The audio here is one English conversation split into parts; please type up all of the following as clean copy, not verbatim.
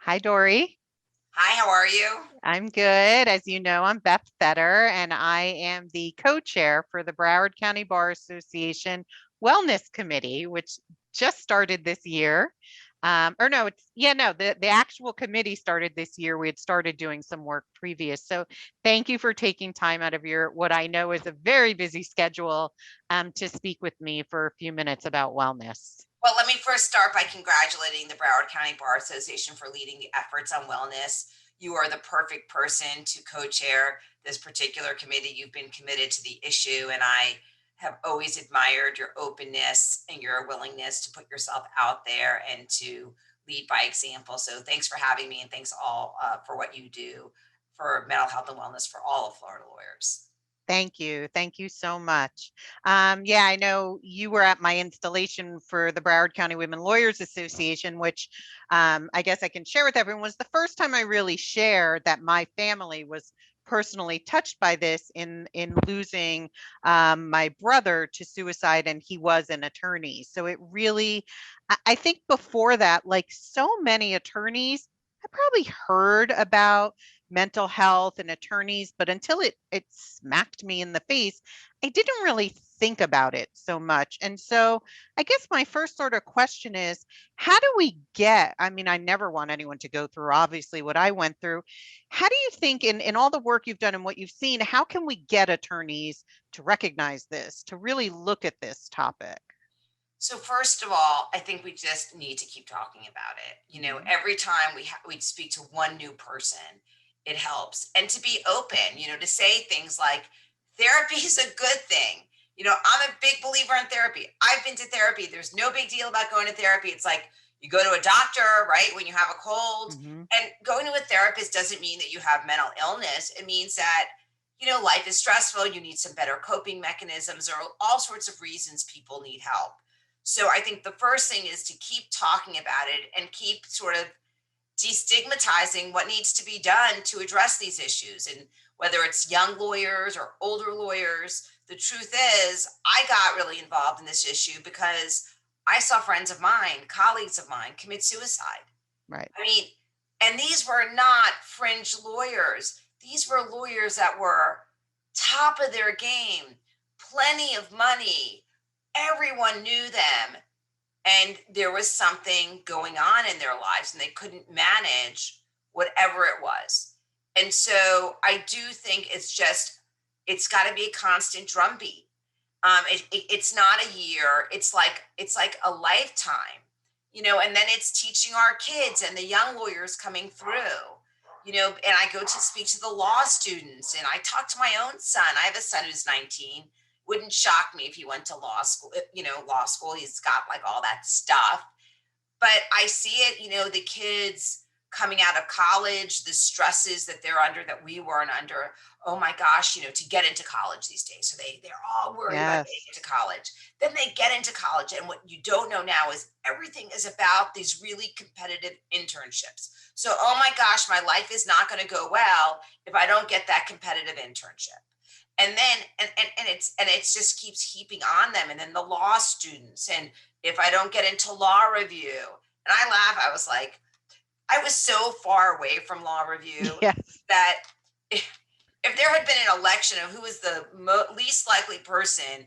Hi, Dori. Hi, how are you? I'm good. As you know, I'm Beth Fetter, and I am the co-chair for the Broward County Bar Association Wellness Committee, which just started this year. Or no, no, the actual committee started this year. We had started doing some work previous. So thank you for taking time out of your what I know is a very busy schedule to speak with me for a few minutes about wellness. Well, let me first start by congratulating the Broward County Bar Association for leading the efforts on wellness. You are the perfect person to co-chair this particular committee. You've been committed to the issue, and I have always admired your openness and your willingness to put yourself out there and to lead by example. So thanks for having me, and thanks all for what you do for mental health and wellness for all of Florida lawyers. Thank you. Thank you so much. Yeah, I know you were at my installation for the Broward County Women Lawyers Association, which I guess I can share with everyone was the first time I really shared that my family was personally touched by this in losing my brother to suicide, and he was an attorney. So it really, I think before that, like so many attorneys, I probably heard about mental health and attorneys, but until it smacked me in the face, I didn't really think about it so much. And so I guess my first sort of question is, how do we get, I mean, I never want anyone to go through obviously what I went through. How do you think in all the work you've done and what you've seen, how can we get attorneys to recognize this, to really look at this topic? So first of all, I think we just need to keep talking about it. Mhm. Every time we speak to one new person, it helps. And to be open, to say things like therapy is a good thing. I'm a big believer in therapy. I've been to therapy. There's no big deal about going to therapy. It's like you go to a doctor, right, when you have a cold. Mhm. And going to a therapist doesn't mean that you have mental illness. It means that life is stressful, you need some better coping mechanisms, or all sorts of reasons people need help. So I think the first thing is to keep talking about it and keep sort of destigmatizing what needs to be done to address these issues. And whether it's young lawyers or older lawyers, the truth is, I got really involved in this issue because I saw friends of mine, colleagues of mine, commit suicide. Right. I mean, and these were not fringe lawyers. These were lawyers that were top of their game, plenty of money. Everyone knew them. And there was something going on in their lives, and they couldn't manage whatever it was. And so I do think it's got to be a constant drumbeat. It's not a year. It's like a lifetime, and then it's teaching our kids and the young lawyers coming through, and I go to speak to the law students, and I talk to my own son. I have a son who's 19. Wouldn't shock me if he went to law school. Law school, he's got like all that stuff. But I see it, the kids coming out of college, the stresses that they're under that we weren't under. Oh my gosh, to get into college these days. So they're all worried about getting Yes. into college. Then they get into college, and what you don't know now is everything is about these really competitive internships. So, oh my gosh, my life is not going to go well if I don't get that competitive internship. And then and it's just keeps heaping on them. And then the law students, and if I don't get into law review, and I laugh, I was like, I was so far away from law review Yes. that if there had been an election of who was the least likely person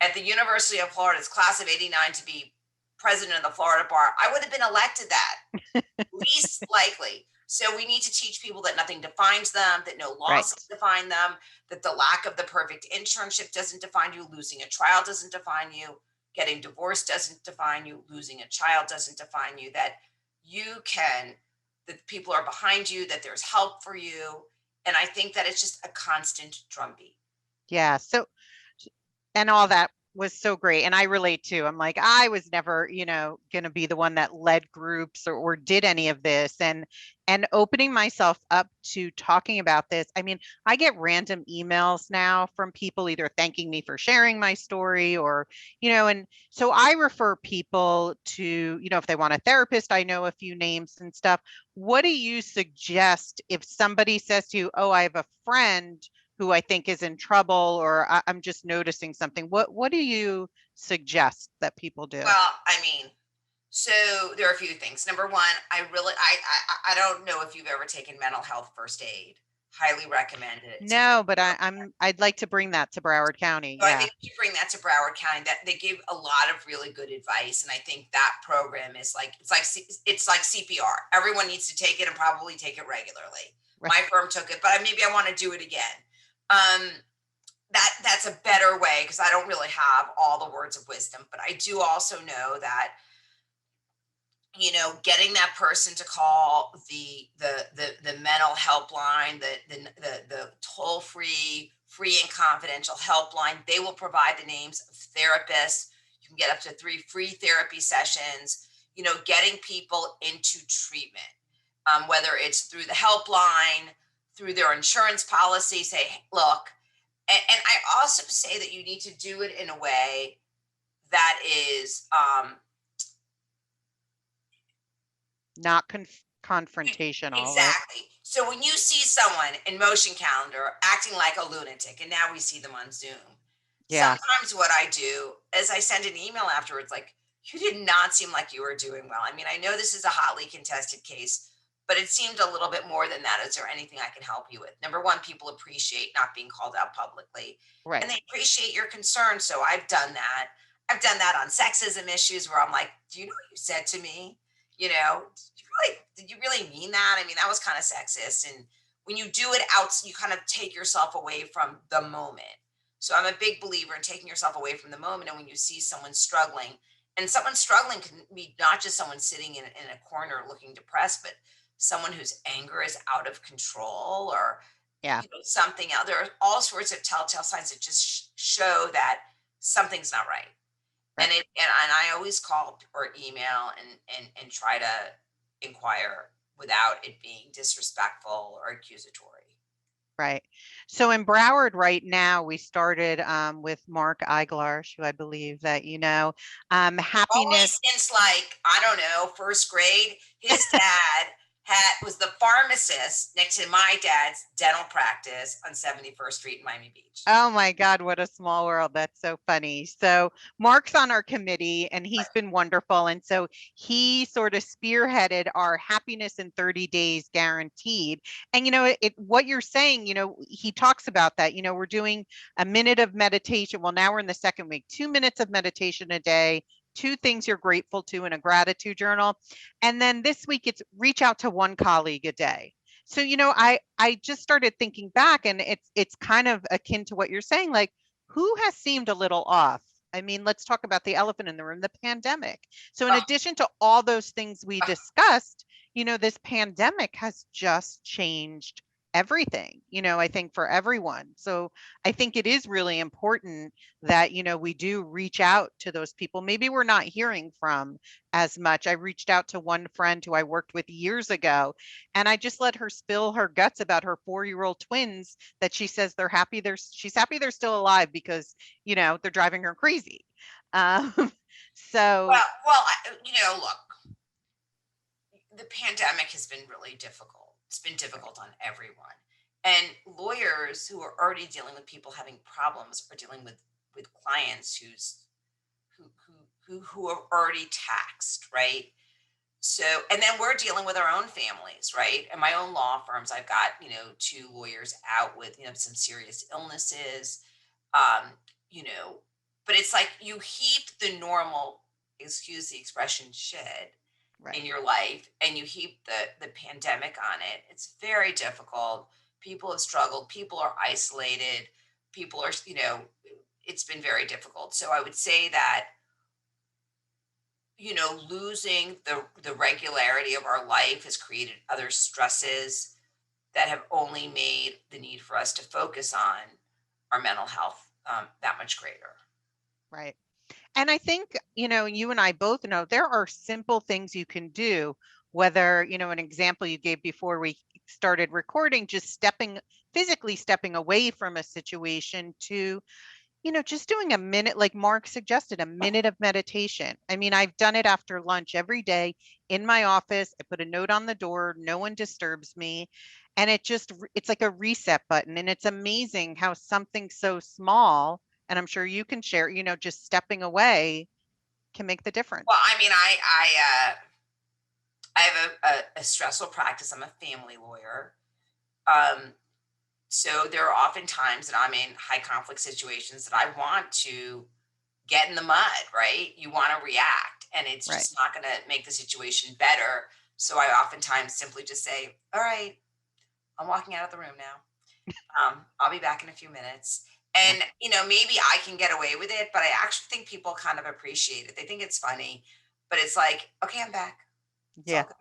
at the University of Florida's class of '89 to be president of the Florida bar, I would have been elected that. Least likely. So we need to teach people that nothing defines them, that no Right. laws define them, that the lack of the perfect internship doesn't define you, losing a trial doesn't define you, getting divorced doesn't define you, losing a child doesn't define you, that you can, that people are behind you, that there's help for you. And I think that it's just a constant drumbeat. Yeah. So and all that was so great. And I relate too. I'm like, I was never, going to be the one that led groups or did any of this. And opening myself up to talking about this. I mean, I get random emails now from people either thanking me for sharing my story or, and so I refer people to, if they want a therapist, I know a few names and stuff. What do you suggest if somebody says to you, oh, I have a friend who I think is in trouble, or I'm just noticing something. What do you suggest that people do? Well, I mean, So there are a few things. Number one, I don't know if you've ever taken mental health first aid. Highly recommend it. It's a great No, but I'd like to bring that to Broward County. So I Yeah. think you bring that to Broward County. That they give a lot of really good advice, and I think that program is like it's like CPR. Everyone needs to take it and probably take it regularly. Right. My firm took it, but maybe I want to do it again. Um, that's a better way because I don't really have all the words of wisdom, but I do also know that getting that person to call the mental helpline, the toll free and confidential helpline. They will provide the names of therapists. You can get up to 3 free therapy sessions. Getting people into treatment, whether it's through the helpline, through their insurance policy. Say, "Hey, look," and I also say that you need to do it in a way that is Not confrontational, right? exactly. So when you see someone in motion calendar acting like a lunatic, and now we see them on Zoom, Yeah. sometimes what I do is I send an email afterwards, like, you did not seem like you were doing well. I mean, I know this is a hotly contested case, but it seemed a little bit more than that. Is there anything I can help you with? Number one, people appreciate not being called out publicly, and Right. they appreciate your concern. So I've done that. I've done that on sexism issues where I'm like, do you know what you said to me? Did you really mean that? I mean, that was kind of sexist. And when you do it out, you kind of take yourself away from the moment. So I'm a big believer in taking yourself away from the moment. And when you see someone struggling, and someone struggling can be not just someone sitting in a corner looking depressed, but someone whose anger is out of control, or Yeah. something else. There are all sorts of telltale signs that just show that something's not right. Right. And I always call or email and try to inquire without it being disrespectful or accusatory. Right. So in Broward right now, we started with Mark Eiglarsh, who I believe that Only happiness. since, like, I don't know, first grade, his dad was the pharmacist next to my dad's dental practice on 71st Street in Miami Beach. Oh my God, what a small world. That's so funny. So Mark's on our committee and he's been wonderful. And so he sort of spearheaded our happiness in 30 days guaranteed. And what you're saying, he talks about that. We're doing a minute of meditation. Well, now we're in the second week, 2 minutes of meditation a day, 2 things you're grateful to in a gratitude journal. And then this week it's reach out to one colleague a day. So I just started thinking back, and it's kind of akin to what you're saying, like, who has seemed a little off? I mean, let's talk about the elephant in the room, the pandemic. So in Oh, addition to all those things we discussed, this pandemic has just changed everything, I think, for everyone. So I think it is really important that we do reach out to those people maybe we're not hearing from as much. I reached out to one friend who I worked with years ago, and I just let her spill her guts about her 4-year-old twins, that she says she's happy they're still alive because, they're driving her crazy. Um, so look, the pandemic has been really difficult. It's been difficult on everyone. And lawyers who are already dealing with people having problems are dealing with clients who are already taxed, right? So, and then we're dealing with our own families, right? And my own law firms, I've got, 2 lawyers out with, some serious illnesses. Um, you know, but it's like you heap the normal, excuse the expression, shit right. in your life, and you heap the pandemic on it. It's very difficult. People have struggled, people are isolated, people are, it's been very difficult. So I would say that, losing the regularity of our life has created other stresses that have only made the need for us to focus on our mental health that much greater. Right. And I think, you and I both know there are simple things you can do, whether, an example you gave before we started recording, just physically stepping away from a situation to, just doing a minute, like Mark suggested, a minute of meditation. I mean, I've done it after lunch every day in my office. I put a note on the door, no one disturbs me. And it's like a reset button. And it's amazing how something so small, and I'm sure you can share, just stepping away can make the difference. Well, I mean, I have a stressful practice. I'm a family lawyer. Um, so there are often times that I'm in high conflict situations that I want to get in the mud, right? You want to react, and it's Right. just not going to make the situation better. So I oftentimes simply just say, all right, I'm walking out of the room now. I'll be back in a few minutes. Yeah. And, maybe I can get away with it, but I actually think people kind of appreciate it. They think it's funny, but it's like, okay, I'm back. It's all Yeah. good.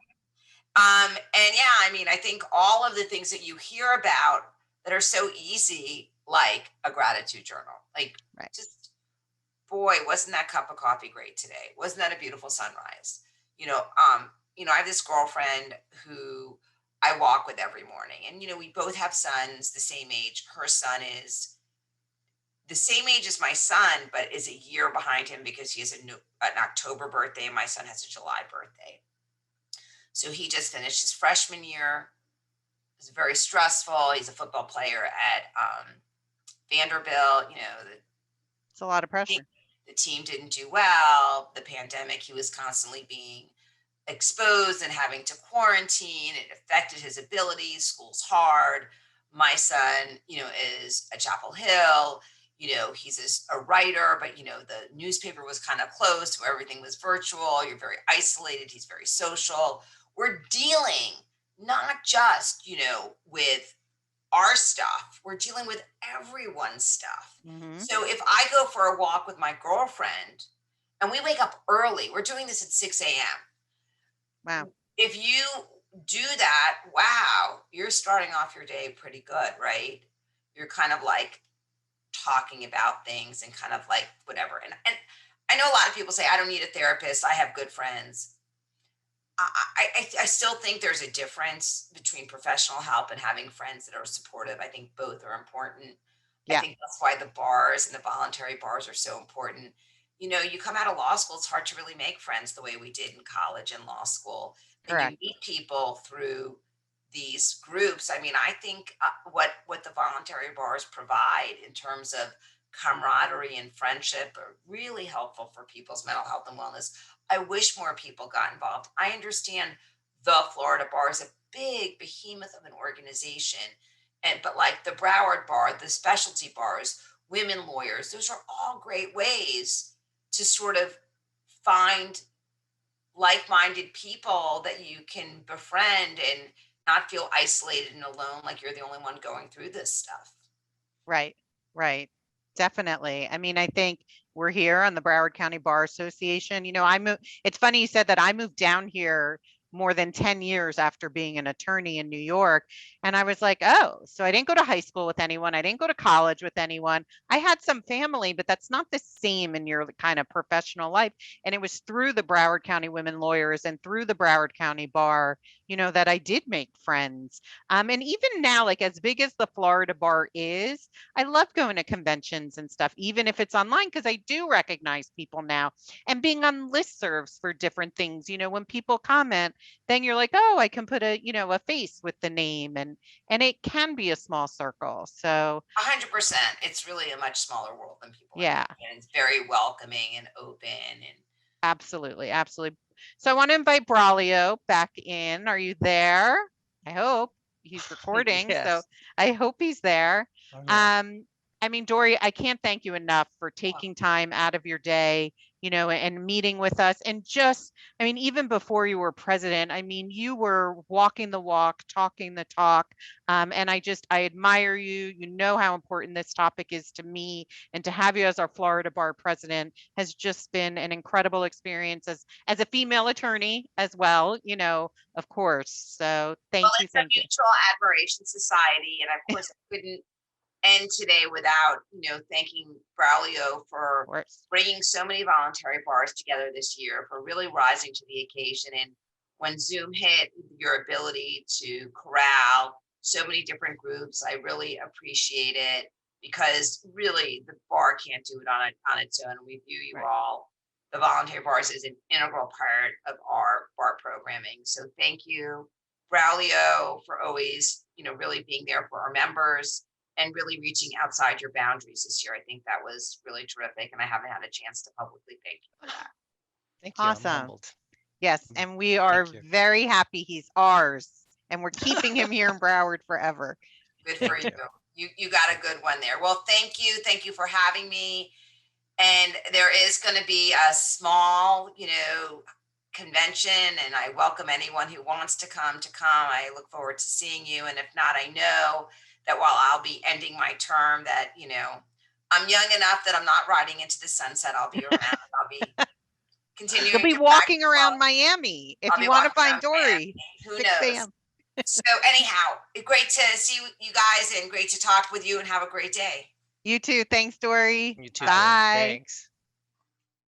And yeah, I mean, I think all of the things that you hear about that are so easy, like a gratitude journal, like Right. just, boy, wasn't that cup of coffee great today? Wasn't that a beautiful sunrise? I have this girlfriend who I walk with every morning, and we both have sons the same age. Her son is the same age as my son, but is a year behind him because he has an October birthday, and my son has a July birthday. So he just finished his freshman year. It was very stressful. He's a football player at Vanderbilt. It's a lot of The, pressure. the team didn't do well. The pandemic, he was constantly being exposed and having to quarantine. It affected his abilities. School's hard. My son, is at Chapel Hill. He's a writer, but the newspaper was kind of closed, so everything was virtual. You're very isolated. He's very social. We're dealing not just, with our stuff, we're dealing with everyone's stuff. Hmm. So if I go for a walk with my girlfriend and we wake up early, we're doing this at 6 a.m. Wow. If you do that, wow, you're starting off your day pretty good, right? You're kind of like talking about things and kind of like whatever. And I know a lot of people say, I don't need a therapist. I have good friends. I still think there's a difference between professional help and having friends that are supportive. I think both are important. I Yeah. think that's why the bars and the voluntary bars are so important. You come out of law school, it's hard to really make friends the way we did in college and law school. And you Correct. meet people through these groups. I mean, I think what the voluntary bars provide in terms of camaraderie and friendship are really helpful for people's mental health and wellness. I wish more people got involved. I understand the Florida bar is a big behemoth of an organization, but like the Broward bar, the specialty bars, women lawyers, those are all great ways to sort of find like-minded people that you can befriend and not feel isolated and alone like you're the only one going through this stuff. Right. Right. Definitely. I mean, I think we're here on the Broward County Bar Association. It's funny you said that. I moved down here more than 10 years after being an attorney in New York. And I was like, oh, so I didn't go to high school with anyone. I didn't go to college with anyone. I had some family, but that's not the same in your kind of professional life. And it was through the Broward County Women Lawyers and through the Broward County Bar, that I did make friends. And even now, like as big as the Florida Bar is, I love going to conventions and stuff, even if it's online, because I do recognize people now, and being on listservs for different things. When people comment, then you're like, oh, I can put a face with the name, and it can be a small circle. So 100%. It's really a much smaller world than people yeah, imagine. It's very welcoming and open. And absolutely, absolutely. So I want to invite Braulio back in. Are you there? I hope he's recording. So Yes. I hope he's there. Oh, yeah. Um, I mean, Dori, I can't thank you enough for oh, taking time out of your day, and meeting with us. And just, I mean, even before you were president, I mean, you were walking the walk, talking the talk. And I admire you. You know how important this topic is to me, and to have you as our Florida Bar president has just been an incredible experience as a female attorney as well, of course. So well, thank you, it's a thank you. mutual admiration society. And of course, I couldn't end today without, thanking Braulio Of for course. bringing so many voluntary bars together this year, for really rising to the occasion. And when Zoom hit, your ability to corral so many different groups, I really appreciate it, because really the bar can't do it on its own. We view you Right. all, the voluntary bars, as an integral part of our bar programming. So thank you, Braulio, for always, really being there for our members and really reaching outside your boundaries this year. I think that was really terrific, and I haven't had a chance to publicly thank you for that. Thank you. I'm Awesome. humbled. Yes, and we are you. very happy he's ours, and we're keeping him here in Broward forever. Good for Thank you. you. You got a good one there. Well, thank you. Thank you for having me. And there is going to be a small, convention, and I welcome anyone who wants to come to come. I look forward to seeing you. And if not, I know that while I'll be ending my term, that, I'm young enough that I'm not riding into the sunset. I'll be around. I'll be continuing. You'll be to walking practice around well. Miami if I'll you be want to walking find around Dori. Who 6 knows? a.m. So anyhow, great to see you guys and great to talk with you, and have a great day. You too. Thanks, Dori. You too, Bye. Dori. Thanks.